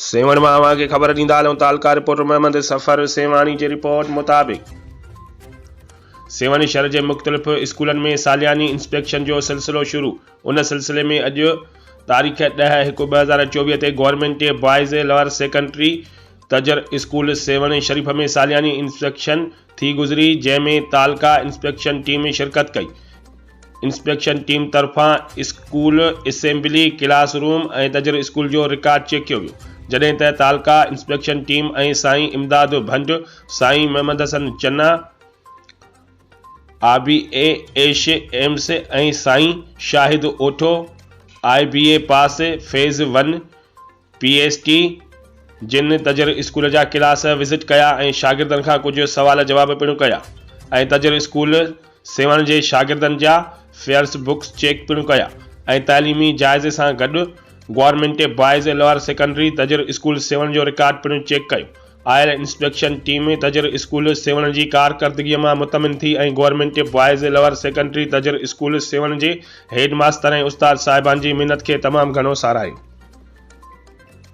सेवण में अवां खे ख़बर ॾींदा हलूं तालका रिपोर्टर मोहम्मद सफ़र सेवानी जी रिपोर्ट मुताबिक़ सेवानी शहर के मुख़्तलिफ़ स्कूलों में सालियानी इंस्पेक्शन जो सिलसिलो शुरू। उन सिलसिले में अज तारीख़ 10/1/2024 ते government boys lower secondary Tajar school Sehwan Sharif में सालियानी इंस्पेक्शन थी गुज़री, जैमें तालका इंस्पेक्शन टीम शिरकत कई। इंस्पेक्शन टीम तरफा स्कूल असेंबली क्लासरूम और तजर स्कूल जो रिकॉर्ड चेक किया वियो, जडें त तालका इंस्पेक्शन टीम साईं इमदाद भंड, साईं मोहम्मद हसन चन्ना, ABA एम्स और साईं शाहिद ओठो IBA पास फेज़ 1 PST जिन तजर स्कूल जा क्लास विजिट कया और शागिर्दन का कुछ सवाल जवाब पिणु कया और तजर स्कूल सेवण के शागिर्दन जा फेयर्स बुक्स चेक पिणु कया और तालीमी जायजे से गड government boys lower secondary Tajar school Sehwan जो रिकॉर्ड पिणु चेक कयो। आयल inspection team Tajar school Sehwan की कारकर्दगी में मुतमिन थी और government boys lower secondary Tajar school Sehwan के हेड मास्टर और उस्ताद साहिबान की मिन्नत के तमाम घणो सारायो।